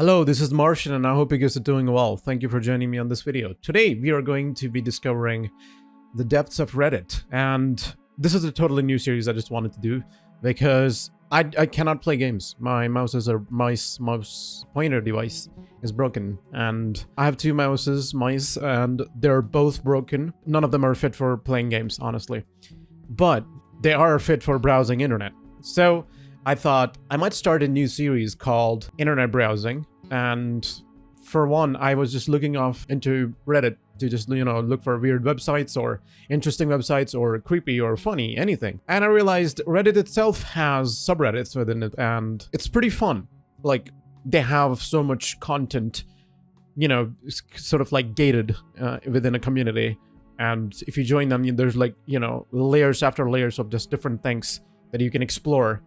Hello, this is Martian and I hope you guys are doing well. Thank you for joining me on this video. Today we are going to be discovering the depths of Reddit, and this is a totally new series I just wanted to do because I cannot play games. My mouse pointer device is broken, and I have two mice, and they're both broken. None of them are fit for playing games, honestly, but they are fit for browsing internet. So I thought I might start a new series called Internet Browsing, and for one, I was just looking off into Reddit to just, look for weird websites or interesting websites or creepy or funny, anything. And I realized Reddit itself has subreddits within it, and it's pretty fun. Like, they have so much content, sort of like gated within a community. And if you join them, there's like, layers after layers of just different things that you can explore.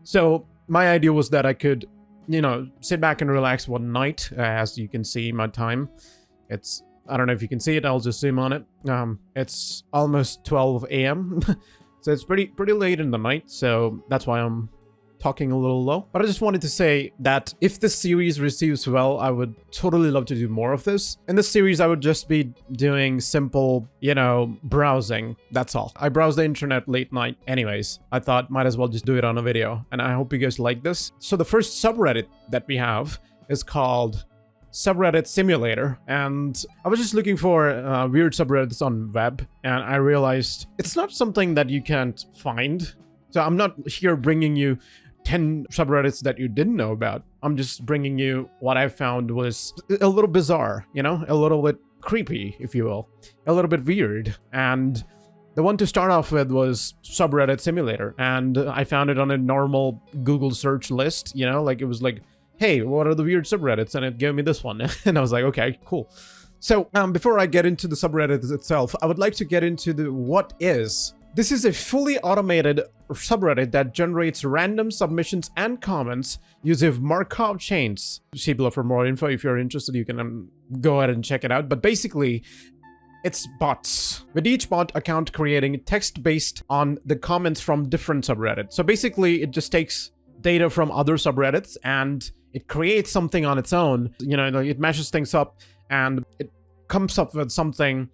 So my idea was that I could, sit back and relax one night. As you can see my time, I don't know if you can see it, I'll just zoom on it. It's almost 12 a.m. So it's pretty late in the night, so that's why I'm talking a little low. But I just wanted to say that if this series receives well, I would totally love to do more of this. In this series, I would just be doing simple, browsing. That's all. I browse the internet late night anyways. I thought might as well just do it on a video, and I hope you guys like this. So the first subreddit that we have is called SubReddit Simulator, and I was just looking for weird subreddits on web, and I realized it's not something that you can't find. So I'm not here bringing you 10 subreddits that you didn't know about. I'm just bringing you what I found was a little bizarre, a little bit creepy, if you will, a little bit weird. And the one to start off with was SubReddit Simulator, and I found it on a normal Google search list, it was like, hey, what are the weird subreddits? And it gave me this one. And I was like, okay, cool. So before I get into the subreddit itself, I would like to get into the what is. This is a fully automated subreddit that generates random submissions and comments using Markov chains. See below for more info. If you're interested, you can go ahead and check it out. But basically, it's bots, with each bot account creating text based on the comments from different subreddits. So basically, it just takes data from other subreddits and it creates something on its own. It mashes things up and it comes up with something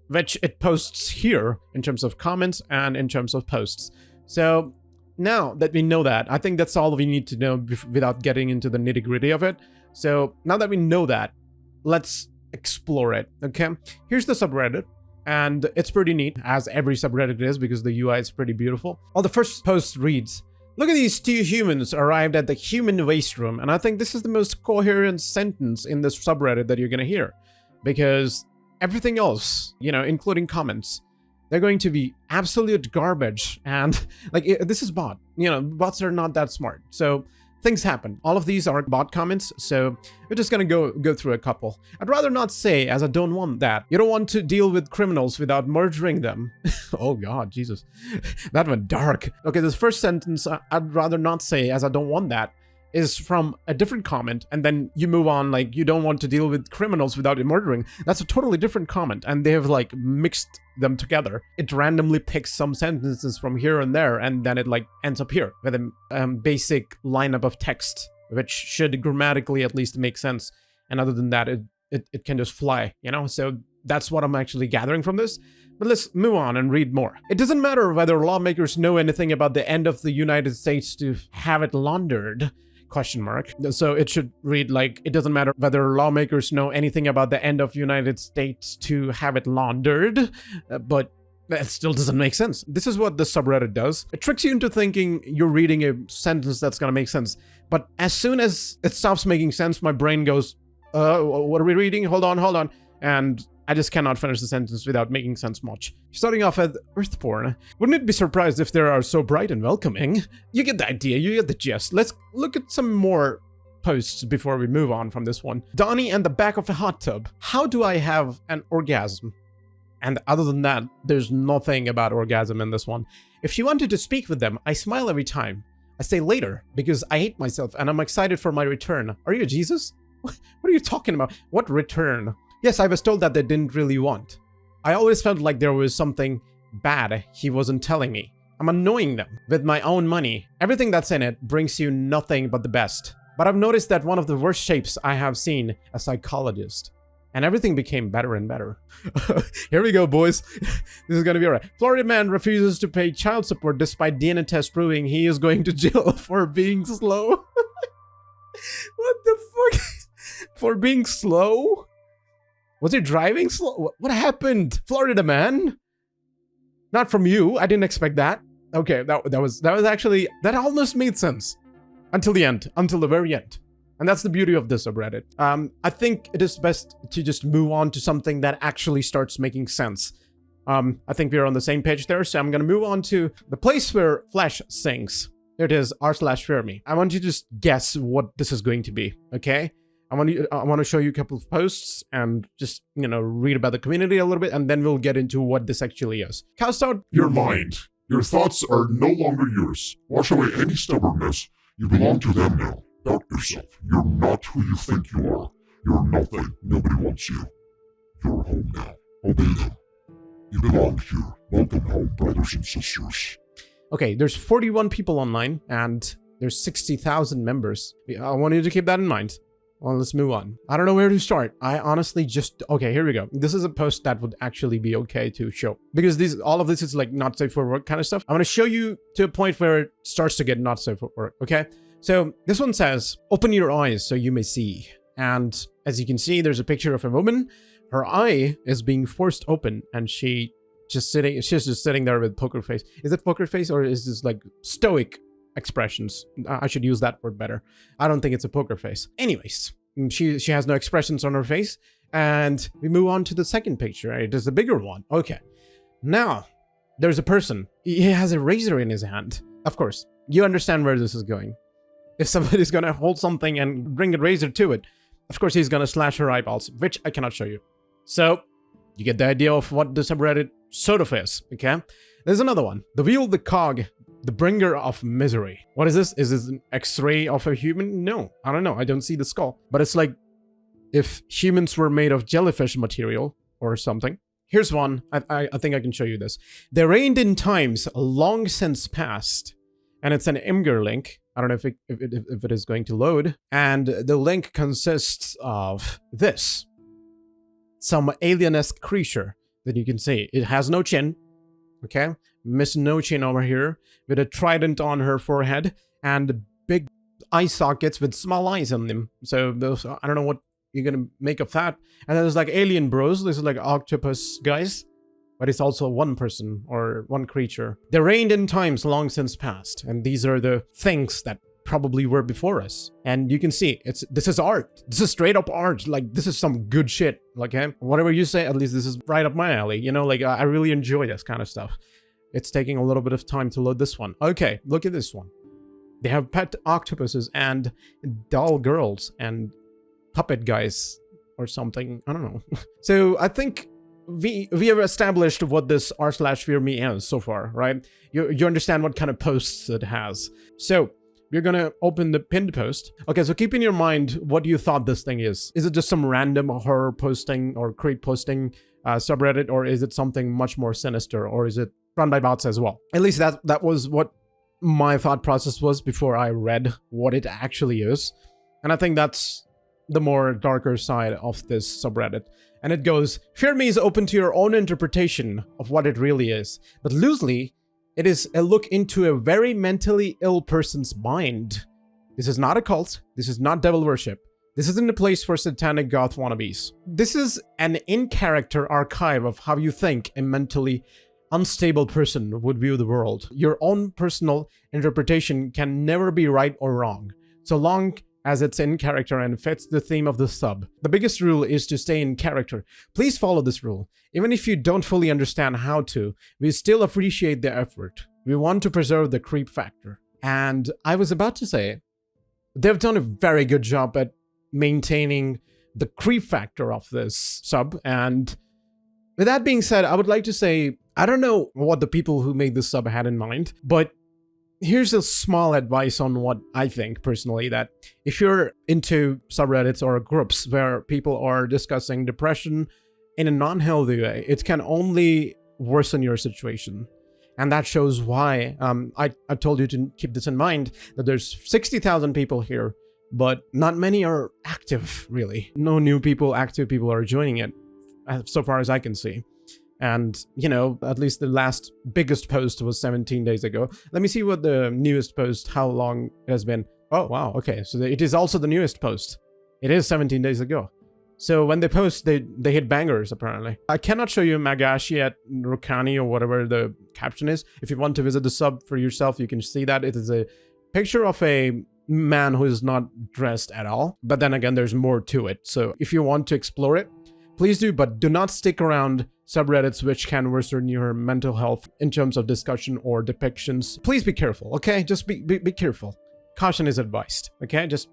which it posts here in terms of comments and in terms of posts. So now that we know that, I think that's all we need to know without getting into the nitty-gritty of it. So now that we know that, let's explore it, okay? Here's the subreddit, and it's pretty neat, as every subreddit is, because the UI is pretty beautiful. Well, the first post reads, "Look at these two humans arrived at the human waste room." And I think this is the most coherent sentence in this subreddit that you're gonna hear, because everything else, including comments, they're going to be absolute garbage. And this is bot. Bots are not that smart. So things happen. All of these are bot comments. So we're just going to go through a couple. I'd rather not say, as I don't want that. You don't want to deal with criminals without murdering them. Oh God, Jesus. That went dark. Okay, this first sentence, I'd rather not say, as I don't want that, is from a different comment, and then you move on, like, you don't want to deal with criminals without murdering. That's a totally different comment, and they have mixed them together. It randomly picks some sentences from here and there, and then it ends up here with a basic lineup of text, which should grammatically at least make sense. And other than that, it can just fly, So that's what I'm actually gathering from this. But let's move on and read more. "It doesn't matter whether lawmakers know anything about the end of the United States to have it laundered. ? So it should read it doesn't matter whether lawmakers know anything about the end of United States to have it laundered, but that still doesn't make sense. This is what the subreddit does. It tricks you into thinking you're reading a sentence that's gonna make sense. But as soon as it stops making sense, my brain goes, what are we reading? Hold on. And I just cannot finish the sentence without making sense much. Starting off at Earthborn. "Wouldn't it be surprised if they are so bright and welcoming?" You get the idea, you get the gist. Let's look at some more posts before we move on from this one. "Donnie and the back of a hot tub. How do I have an orgasm?" And other than that, there's nothing about orgasm in this one. "If she wanted to speak with them, I smile every time. I say later because I hate myself and I'm excited for my return. Are you Jesus? What are you talking about? What return? Yes, I was told that they didn't really want. I always felt like there was something bad he wasn't telling me. I'm annoying them with my own money. Everything that's in it brings you nothing but the best. But I've noticed that one of the worst shapes I have seen a psychologist. And everything became better and better. Here we go, boys. This is gonna be alright. Florida man refuses to pay child support despite DNA test proving he is going to jail for being slow. What the fuck? For being slow? Was he driving slow? What happened? Florida man? Not from you. I didn't expect that. Okay, that was actually, that almost made sense. Until the end. Until the very end. And that's the beauty of this subreddit. I think it is best to just move on to something that actually starts making sense. I think we're on the same page there, so I'm gonna move on to the place where Flash sings. There it is, r/Fermi. I want you to just guess what this is going to be, okay? I want to show you a couple of posts and just, you know, read about the community a little bit, and then we'll get into what this actually is. Cast out your mind. Your thoughts are no longer yours. Wash away any stubbornness. You belong to them now. Doubt yourself. You're not who you think you are. You're nothing. Nobody wants you. You're home now. Obey them. You belong here. Welcome home, brothers and sisters. Okay, there's 41 people online, and there's 60,000 members. I want you to keep that in mind. Well, let's move on. I don't know where to start. I honestly just... Okay, here we go. This is a post that would actually be okay to show. Because all of this is like not safe for work kind of stuff. I'm going to show you to a point where it starts to get not safe for work, okay? So this one says, open your eyes so you may see. And as you can see, there's a picture of a woman. Her eye is being forced open, and she's just sitting there with poker face. Is it poker face, or is this like stoic expressions? I should use that word better. I don't think it's a poker face. Anyways, she has no expressions on her face. And we move on to the second picture, right? There's a bigger one. Okay. Now, there's a person. He has a razor in his hand. Of course, you understand where this is going. If somebody's gonna hold something and bring a razor to it, of course he's gonna slash her eyeballs, which I cannot show you. So, you get the idea of what the subreddit sort of is, okay? There's another one. The wheel, the cog, the bringer of misery. What is this? Is this an x-ray of a human? No, I don't know. I don't see the skull. But it's like if humans were made of jellyfish material or something. Here's one. I think I can show you this. There reigned in times long since past. And it's an Imgur link. I don't know if it is going to load. And the link consists of this. Some alien-esque creature that you can see. It has no chin. Okay? Miss No Chin over here. With a trident on her forehead. And big eye sockets with small eyes on them. So those, I don't know what you're gonna make of that. And then there's like alien bros. This is like octopus guys. But it's also one person or one creature. There reigned in times long since past, and these are the things that probably were before us. And you can see, this is art. This is straight up art. Like, this is some good shit. Like, okay? Whatever you say, at least this is right up my alley. You know, like, I really enjoy this kind of stuff. It's taking a little bit of time to load this one. Okay, look at this one. They have pet octopuses and doll girls and puppet guys or something. I don't know. So I think we have established what this r/Fear.me is so far, right? You understand what kind of posts it has. So we're gonna open the pinned post. Okay, so keep in your mind what you thought this thing is. Is it just some random horror posting or creep posting subreddit, or is it something much more sinister, or is it run by bots as well? At least that was what my thought process was before I read what it actually is. And I think that's the more darker side of this subreddit. And it goes, Fear.me is open to your own interpretation of what it really is, but loosely, it is a look into a very mentally ill person's mind. This is not a cult. This is not devil worship. This isn't a place for satanic goth wannabes. This is an in-character archive of how you think a mentally unstable person would view the world. Your own personal interpretation can never be right or wrong, so long as it's in character and fits the theme of the sub. The biggest rule is to stay in character. Please follow this rule. Even if you don't fully understand how to, we still appreciate the effort. We want to preserve the creep factor. And I was about to say, they've done a very good job at maintaining the creep factor of this sub. And with that being said, I would like to say, I don't know what the people who made this sub had in mind, but here's a small advice on what I think personally, that if you're into subreddits or groups where people are discussing depression in a non-healthy way, it can only worsen your situation. And that shows why I told you to keep this in mind, that there's 60,000 people here but not many are active, really. No new people, active people are joining it, so far as I can see. And, you know, at least the last biggest post was 17 days ago. Let me see what the newest post, how long it has been. Oh, wow, okay, so it is also the newest post. It is 17 days ago. So when they post, they hit bangers, apparently. I cannot show you Magashi at Rokani or whatever the caption is. If you want to visit the sub for yourself, you can see that. It is a picture of a man who is not dressed at all. But then again, there's more to it. So if you want to explore it, please do, but do not stick around subreddits which can worsen your mental health in terms of discussion or depictions. Please be careful, okay? Just be careful. Caution is advised, okay? Just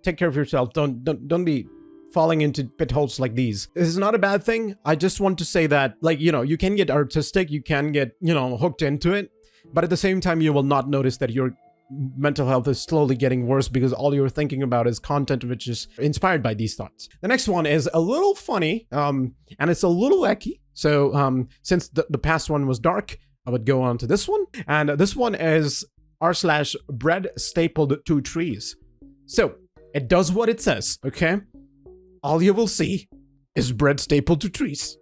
take care of yourself. Don't be falling into pit holes like these. This is not a bad thing. I just want to say that, like, you know, you can get artistic, you can get, you know, hooked into it, but at the same time, you will not notice that your mental health is slowly getting worse because all you're thinking about is content which is inspired by these thoughts. The next one is a little funny, and it's a little wacky. So since the past one was dark, I would go on to this one. And this one is r/bread stapled to trees. So it does what it says, okay? All you will see is bread stapled to trees.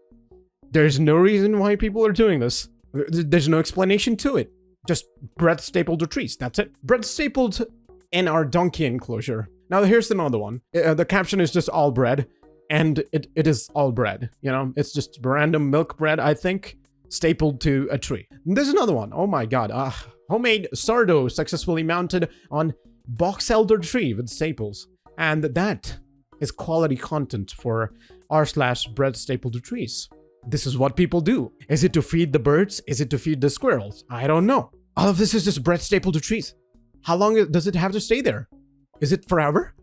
There's no reason why people are doing this. There's no explanation to it. Just bread stapled to trees. That's it. Bread stapled in our donkey enclosure. Now here's another one. The caption is just all bread. And it is all bread. You know, it's just random milk bread, I think, stapled to a tree. And there's another one. Oh my god. Homemade sourdough successfully mounted on box elder tree with staples. And that is quality content for r/bread stapled to trees. This is what people do. Is it to feed the birds? Is it to feed the squirrels? I don't know. All of this is just bread stapled to trees. How long does it have to stay there? Is it forever?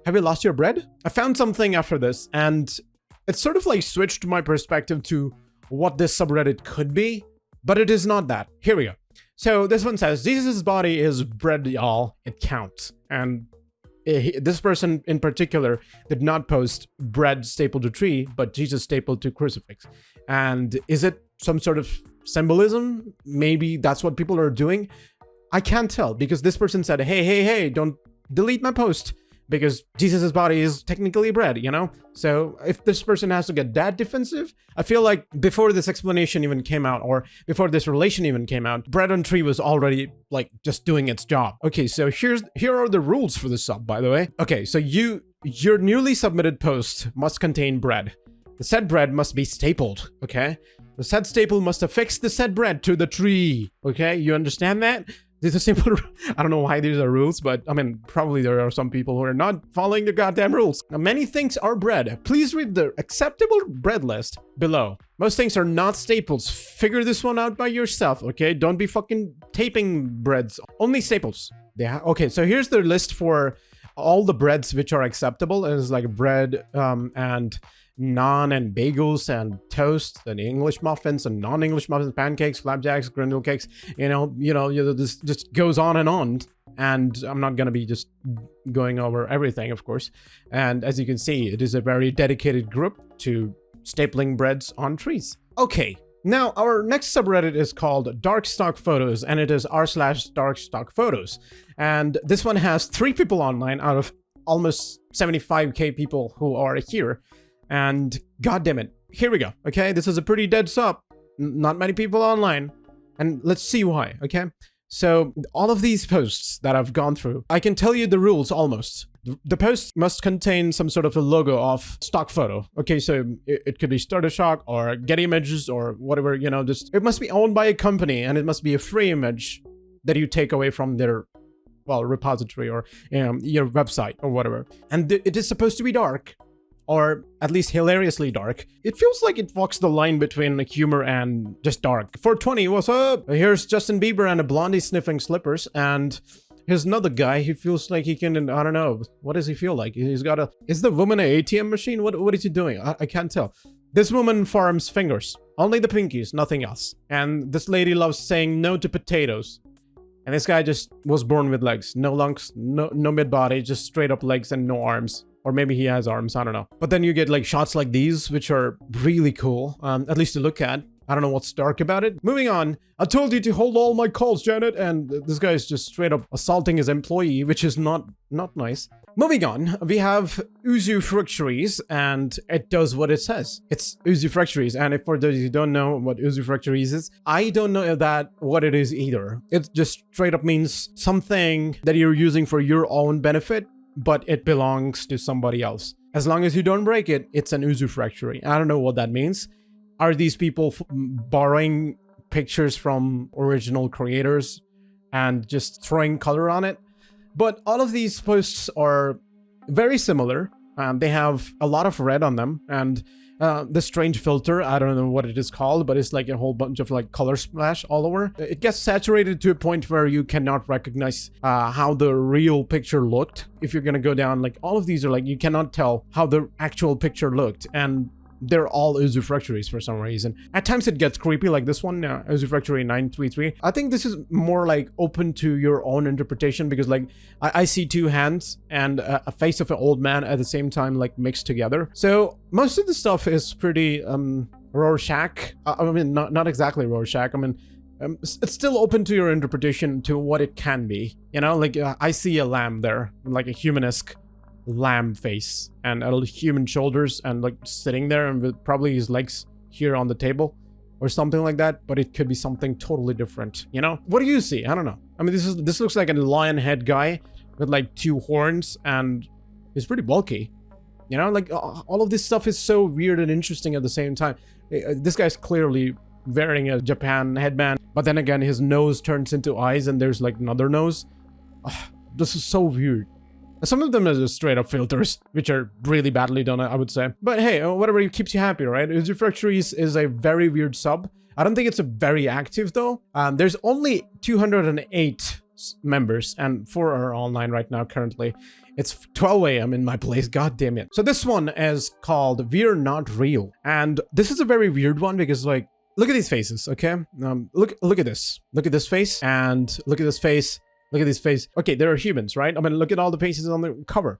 Have you lost your bread? I found something after this, and it sort of like switched my perspective to what this subreddit could be, but it is not that. Here we go. So this one says, Jesus' body is bread, y'all. It counts. And this person in particular did not post bread stapled to tree, but Jesus stapled to crucifix. And is it some sort of symbolism? Maybe that's what people are doing. I can't tell, because this person said, hey, don't delete my post, because Jesus' body is technically bread, you know? So if this person has to get that defensive, I feel like before this explanation even came out, or before this relation even came out, bread on tree was already like just doing its job. Okay, so here are the rules for the sub, by the way. Okay, so your newly submitted post must contain bread. The said bread must be stapled, okay? The said staple must affix the said bread to the tree, okay? You understand that? These are simple. I don't know why these are rules, but I mean, probably there are some people who are not following the goddamn rules. Now, many things are bread. Please read the acceptable bread list below. Most things are not staples. Figure this one out by yourself, okay? Don't be fucking taping breads. Only staples. Yeah. Okay, so here's the list for all the breads which are acceptable. It's like bread and naan and bagels and toast and English muffins and non-English muffins, pancakes, flapjacks, griddle cakes, you know, this just goes on. And I'm not gonna be just going over everything, of course. And as you can see, it is a very dedicated group to stapling breads on trees. Okay, now our next subreddit is called Dark Stock Photos, and it is r/Dark Stock Photos. And this one has 3 people online out of almost 75k people who are here. And god damn it, here we go, okay? This is a pretty dead sub. Not many people online. And let's see why, okay? So all of these posts that I've gone through, I can tell you the rules almost. The post must contain some sort of a logo of stock photo. Okay, so it could be Shutterstock or Getty Images or whatever, you know, just it must be owned by a company, and it must be a free image that you take away from their, well, repository or your website or whatever. And it is supposed to be dark, or at least hilariously dark. It feels like it walks the line between humor and just dark. 420, what's up? Here's Justin Bieber and a blondie sniffing slippers, and here's another guy. He feels like he can, I don't know, what does he feel like? He's got a, is the woman an ATM machine? What is he doing? I can't tell. This woman farms fingers, only the pinkies, nothing else. And this lady loves saying no to potatoes. And this guy just was born with legs, no lungs, no mid-body, just straight up legs and no arms. Or maybe he has arms, I don't know. But then you get like shots like these, which are really cool, at least to look at. I don't know what's dark about it. Moving on. I told you to hold all my calls, Janet. And this guy is just straight up assaulting his employee, which is not nice. Moving on, we have Refractories, and it does what it says. It's Refractories, and if for those who don't know what Refractories is, I don't know what it is either. It just straight up means something that you're using for your own benefit, but it belongs to somebody else. As long as you don't break it, it's an Refractory. I don't know what that means. Are these people borrowing pictures from original creators and just throwing color on it? But all of these posts are very similar. They have a lot of red on them, and the strange filter, I don't know what it is called, but it's like a whole bunch of like color splash all over. It gets saturated to a point where you cannot recognize how the real picture looked. If you're gonna go down, like all of these are like, you cannot tell how the actual picture looked, and they're all Refractories for some reason. At times it gets creepy, like this one, Refractory 933. I think this is more like open to your own interpretation, because like I see two hands and a face of an old man at the same time, like mixed together. So most of the stuff is pretty Rorschach. I mean, not exactly Rorschach. I mean, it's still open to your interpretation to what it can be. You know, like I see a lamb there, like a humanesque lamb face and human shoulders, and like sitting there and with probably his legs here on the table or something like that, but it could be something totally different, you know? What do you see? I don't know. I mean, this looks like a lion head guy with like two horns, and he's pretty bulky, you know? Like all of this stuff is so weird and interesting at the same time. This guy's clearly wearing a Japan headband, but then again his nose turns into eyes and there's like another nose. This is so weird. Some of them are just straight up filters, which are really badly done, I would say. But hey, whatever keeps you happy, right? Refractories is a very weird sub. I don't think it's a very active though. There's only 208 members, and 4 are online right now currently. It's 12 a.m. in my place, god damn it. So this one is called We're Not Real. And this is a very weird one because like, look at these faces, okay? Look at this. Look at this face, and look at this face. Look at this face. Okay, there are humans, right? I mean, look at all the faces on the cover.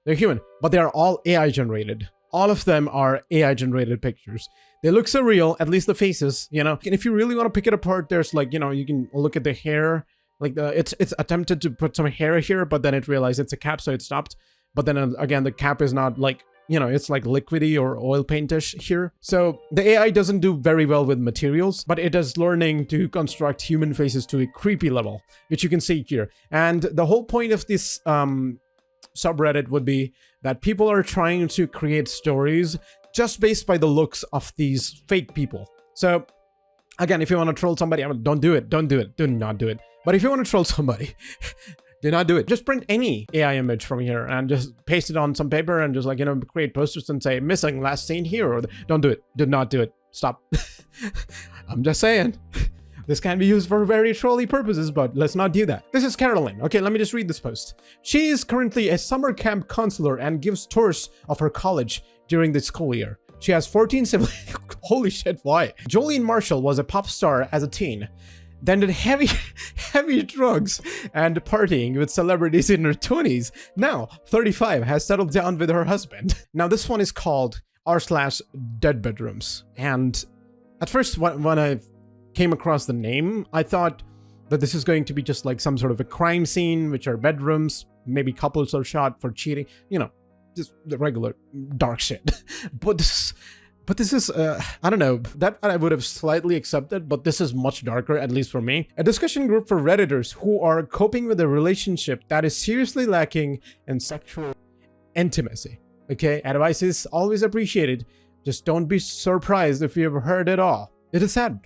They're human, but they are all AI generated. All of them are AI generated pictures. They look so real, at least the faces, you know? And if you really want to pick it apart, there's like, you know, you can look at the hair. Like it's attempted to put some hair here, but then it realized it's a cap, so it stopped. But then again, the cap is not like, you know, it's like liquidy or oil paintish here. So the AI doesn't do very well with materials, but it is learning to construct human faces to a creepy level, which you can see here. And the whole point of this subreddit would be that people are trying to create stories just based by the looks of these fake people. So again, if you want to troll somebody, I mean, don't do it. Don't do it. Do not do it. But if you want to troll somebody, do not do it. Just print any AI image from here and just paste it on some paper and just like, you know, create posters and say missing last seen here, or don't do it. Do not do it. Stop. I'm just saying. This can be used for very trolly purposes, but let's not do that. This is Carolyn. Okay, let me just read this post. She is currently a summer camp counselor and gives tours of her college during the school year. She has 14 siblings. Holy shit, why? Jolene Marshall was a pop star as a teen. Then did heavy drugs and partying with celebrities in her 20s. Now, 35, has settled down with her husband. Now, this one is called r/dead bedrooms. And at first, when I came across the name, I thought that this is going to be just like some sort of a crime scene, which are bedrooms. Maybe couples are shot for cheating. You know, just the regular dark shit. But this is, I don't know, that I would have slightly accepted, but this is much darker, at least for me. A discussion group for Redditors who are coping with a relationship that is seriously lacking in sexual intimacy. Okay, advice is always appreciated. Just don't be surprised if you've heard it all. It is sad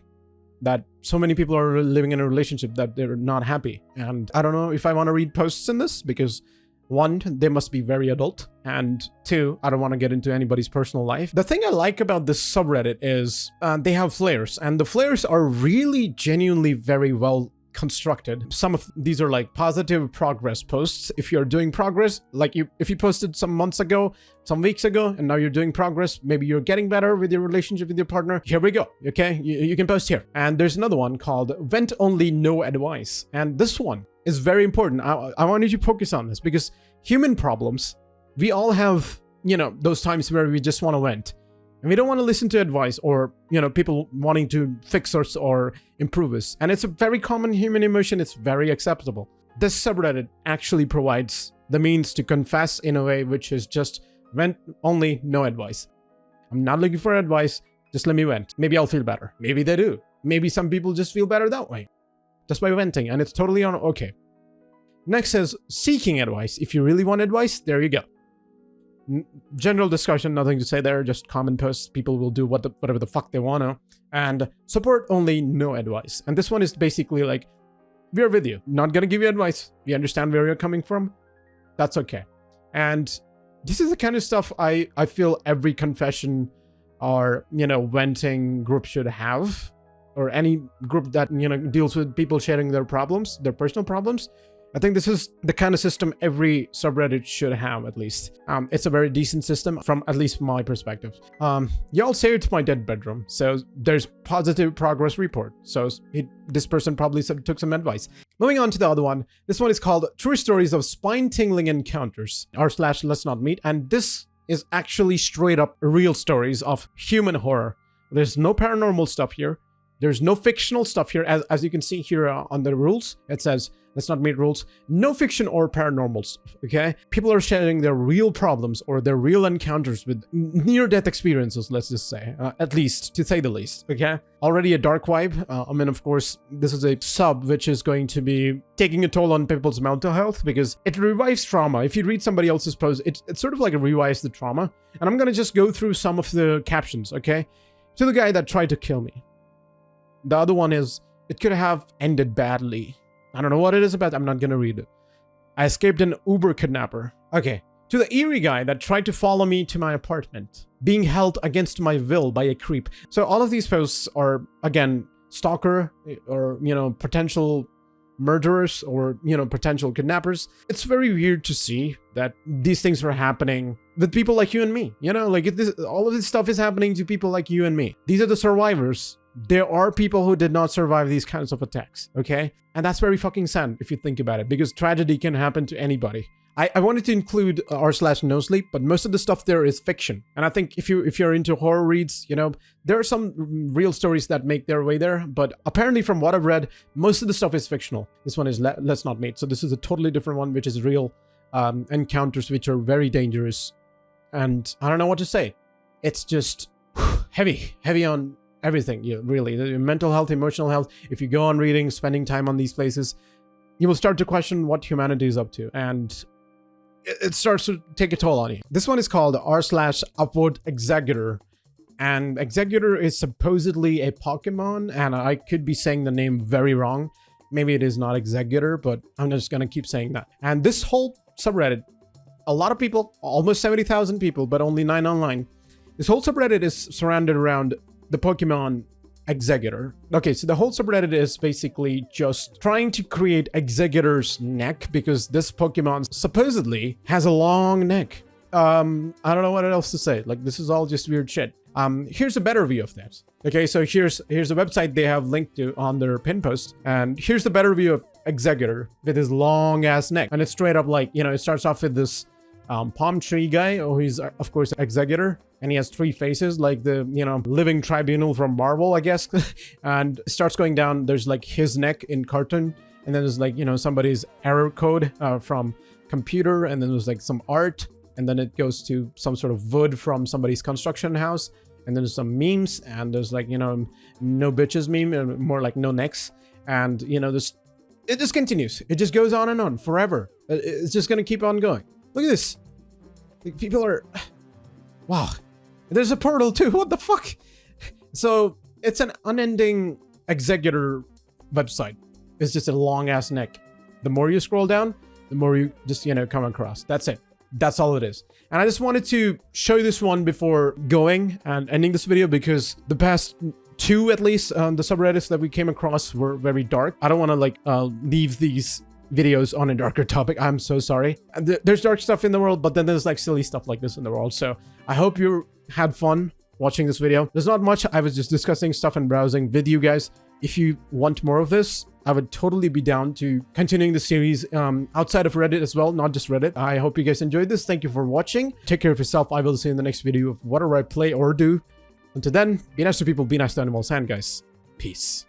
that so many people are living in a relationship that they're not happy. And I don't know if I want to read posts in this because 1, they must be very adult, and 2, I don't want to get into anybody's personal life. The thing I like about this subreddit is they have flares, and the flares are really genuinely very well constructed. Some of these are like positive progress posts. If you're doing progress, like if you posted some months ago, some weeks ago, and now you're doing progress, maybe you're getting better with your relationship with your partner, here we go, okay? You can post here. And there's another one called Vent Only No Advice. And this one is very important. I want you to focus on this because human problems, we all have, you know, those times where we just want to vent. And we don't want to listen to advice or, people wanting to fix us or improve us. And it's a very common human emotion. It's very acceptable. This subreddit actually provides the means to confess in a way which is just vent only, no advice. I'm not looking for advice. Just let me vent. Maybe I'll feel better. Maybe they do. Maybe some people just feel better that way, just by venting. And it's totally okay. Next is seeking advice. If you really want advice, there you go. General discussion, nothing to say there, just common posts. People will do whatever the fuck they want to. And support only, no advice. And this one is basically like, we're with you. Not gonna give you advice. We understand where you're coming from. That's okay. And this is the kind of stuff I feel every confession or, venting group should have. Or any group that, deals with people sharing their problems, their personal problems. I think this is the kind of system every subreddit should have, at least. It's a very decent system from at least my perspective. Y'all saved my dead bedroom, so there's positive progress report. So this person probably took some advice. Moving on to the other one. This one is called True Stories of Spine-Tingling Encounters, r/Let's Not Meet. And this is actually straight up real stories of human horror. There's no paranormal stuff here. There's no fictional stuff here. As you can see here on the rules, it says, let's not meet rules. No fiction or paranormal stuff, okay? People are sharing their real problems or their real encounters with near-death experiences, let's just say. At least, to say the least, okay? Already a dark vibe. Of course, this is a sub which is going to be taking a toll on people's mental health because it revives trauma. If you read somebody else's post, it sort of like revives the trauma. And I'm gonna just go through some of the captions, okay? To the guy that tried to kill me. The other one is, it could have ended badly. I don't know what it is about. I'm not gonna read it. I escaped an Uber kidnapper. Okay. To the eerie guy that tried to follow me to my apartment. Being held against my will by a creep. So all of these posts are, again, stalker or, potential murderers or, potential kidnappers. It's very weird to see that these things are happening with people like you and me. All of this stuff is happening to people like you and me. These are the survivors. There are people who did not survive these kinds of attacks, okay? And that's very fucking sad if you think about it, because tragedy can happen to anybody. I wanted to include r/no sleep, but most of the stuff there is fiction. And I think if you're into horror reads, there are some real stories that make their way there, but apparently from what I've read, most of the stuff is fictional. This one is Let's Not Meet. So this is a totally different one, which is real encounters, which are very dangerous. And I don't know what to say. It's just heavy on everything, really. The mental health, emotional health. If you go on reading, spending time on these places, you will start to question what humanity is up to, and it starts to take a toll on you. This one is called r/Upward Executor, and Executor is supposedly a Pokemon, and I could be saying the name very wrong. Maybe it is not Executor, but I'm just gonna keep saying that. And this whole subreddit, a lot of people, almost 70,000 people, but only 9 online. This whole subreddit is surrounded around the Pokemon Executor. Okay, so the whole subreddit is basically just trying to create Executor's neck because this Pokemon supposedly has a long neck. I don't know what else to say. Like, this is all just weird shit. Here's a better view of that. Okay, so here's a website they have linked to on their pin post, and here's the better view of Executor with his long ass neck. And it's straight up like, it starts off with this palm tree guy, he's of course Executor, and he has 3 faces like the living tribunal from Marvel, I guess. And starts going down, there's like his neck in cartoon, and then there's like somebody's error code from computer, and then there's like some art, and then it goes to some sort of wood from somebody's construction house, and then there's some memes, and there's like no bitches meme, more like no necks, and this, it just continues, it just goes on and on forever. It's just gonna keep on going. Look at this. People are... Wow. There's a portal too. What the fuck? So it's an unending Executor website. It's just a long ass neck. The more you scroll down, the more you just, come across. That's it. That's all it is. And I just wanted to show you this one before going and ending this video because the past 2, at least, the subreddits that we came across were very dark. I don't want to leave these videos on a darker topic. I'm so sorry. There's dark stuff in the world, but then there's like silly stuff like this in the world. So I hope you had fun watching this video. There's not much. I was just discussing stuff and browsing with you guys. If you want more of this, I would totally be down to continuing the series outside of Reddit as well, not just Reddit. I hope you guys enjoyed this. Thank you for watching. Take care of yourself. I will see you in the next video of whatever I play or do. Until then, be nice to people, be nice to animals, and guys, peace.